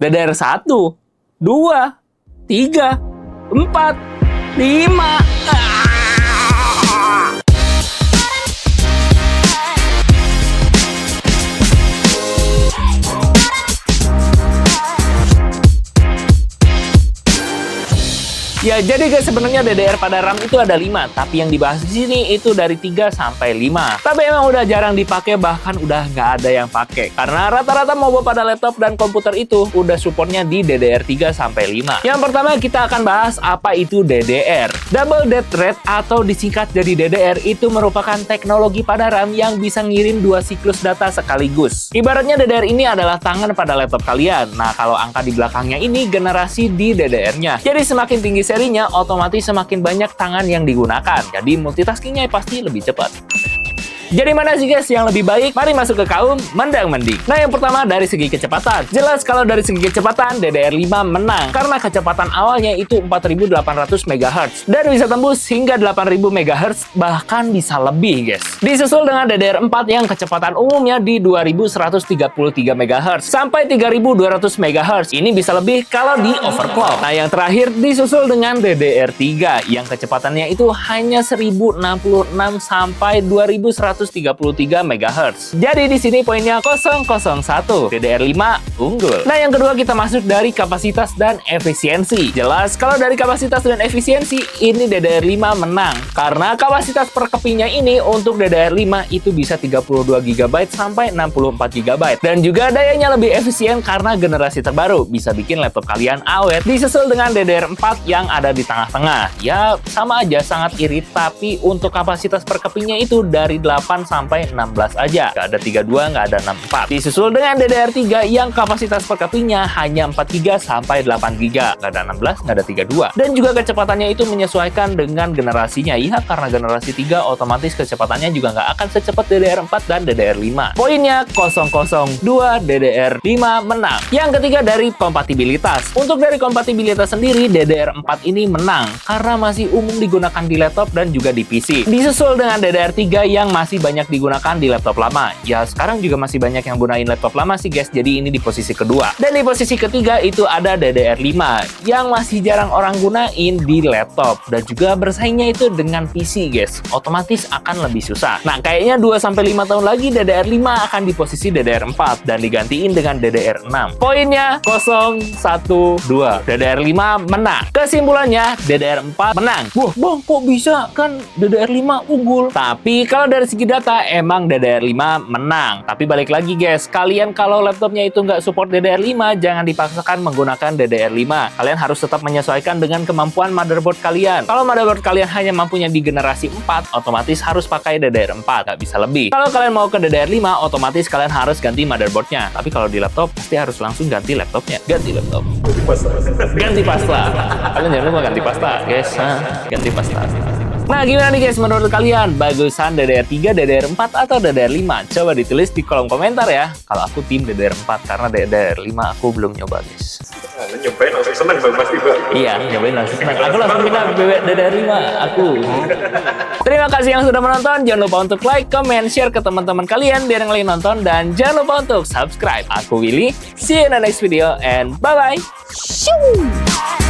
DDR1, 2, 3, 4, 5. Ya, jadi guys, sebenarnya DDR pada RAM itu ada 5, tapi yang dibahas di sini itu dari 3 sampai 5. Tapi emang udah jarang dipakai, bahkan udah nggak ada yang pakai. Karena rata-rata mobile pada laptop dan komputer itu udah supportnya di DDR 3 sampai 5. Yang pertama kita akan bahas apa itu DDR. Double Date Rate atau disingkat jadi DDR itu merupakan teknologi pada RAM yang bisa ngirim 2 siklus data sekaligus. Ibaratnya DDR ini adalah tangan pada laptop kalian. Nah, kalau angka di belakangnya ini generasi di DDR-nya. Jadi semakin tinggi serinya, otomatis semakin banyak tangan yang digunakan. Jadi multitaskingnya pasti lebih cepat. Jadi mana sih guys yang lebih baik? Mari masuk ke kaum mendang-mending. Nah, yang pertama dari segi kecepatan. Jelas kalau dari segi kecepatan DDR5 menang karena kecepatan awalnya itu 4800 MHz dan bisa tembus hingga 8000 MHz, bahkan bisa lebih guys. Disusul dengan DDR4 yang kecepatan umumnya di 2133 MHz sampai 3200 MHz. Ini bisa lebih kalau di overclock. Nah, yang terakhir disusul dengan DDR3 yang kecepatannya itu hanya 1066 sampai 2133 MHz. Jadi di sini poinnya 001, DDR5 unggul. Nah, yang kedua kita masuk dari kapasitas dan efisiensi. Jelas kalau dari kapasitas dan efisiensi ini DDR5 menang karena kapasitas per kepinya ini untuk DDR5 itu bisa 32 GB sampai 64 GB dan juga dayanya lebih efisien karena generasi terbaru bisa bikin laptop kalian awet. Disusul dengan DDR4 yang ada di tengah-tengah. Ya sama aja, sangat irit, tapi untuk kapasitas per kepinya itu dari 8 sampai 16 aja. Nggak ada 32, nggak ada 64. Disusul dengan DDR3 yang kapasitas per kepinya hanya 4 GB sampai 8 GB. Nggak ada 16, nggak ada 32. Dan juga kecepatannya itu menyesuaikan dengan generasinya. Ya, karena generasi 3 otomatis kecepatannya juga nggak akan secepat DDR4 dan DDR5. Poinnya 002, DDR5 menang. Yang ketiga dari kompatibilitas. Untuk dari kompatibilitas sendiri, DDR4 ini menang karena masih umum digunakan di laptop dan juga di PC. Disusul dengan DDR3 yang masih banyak digunakan di laptop lama. Ya, sekarang juga masih banyak yang gunain laptop lama sih guys, jadi ini di posisi kedua. Dan di posisi ketiga itu ada DDR5 yang masih jarang orang gunain di laptop dan juga bersaingnya itu dengan PC guys. Otomatis akan lebih susah. Nah, kayaknya 2-5 tahun lagi DDR5 akan di posisi DDR4 dan digantiin dengan DDR6. Poinnya 012, DDR5 menang. Kesimpulannya DDR4 menang. Wah bang, kok bisa? Kan DDR5 unggul. Tapi kalau dari segi data emang DDR5 menang. Tapi balik lagi guys, kalian kalau laptopnya itu nggak support DDR5, jangan dipaksakan menggunakan DDR5. Kalian harus tetap menyesuaikan dengan kemampuan motherboard kalian. Kalau motherboard kalian hanya mampunya di generasi 4, otomatis harus pakai DDR4, nggak bisa lebih. Kalau kalian mau ke DDR5, otomatis kalian harus ganti motherboardnya. Tapi kalau di laptop, pasti harus langsung ganti laptopnya. Ganti laptop. Ganti pasta. Kalian jangan lupa ganti pasta guys. Ganti pasta. Nah, gimana nih guys menurut kalian? Bagusan DDR3, DDR4 atau DDR5? Coba ditulis di kolom komentar ya. Kalau aku tim DDR4 karena DDR5 aku belum nyoba guys. Nyobain langsung seneng bang pasti bang. Iya, nyobain langsung senang. Aku langsung pindah DDR5 aku. Terima kasih yang sudah menonton. Jangan lupa untuk like, comment, share ke teman-teman kalian biar yang lain nonton, dan jangan lupa untuk subscribe. Aku Willy. See you in the next video and bye-bye. Shoo!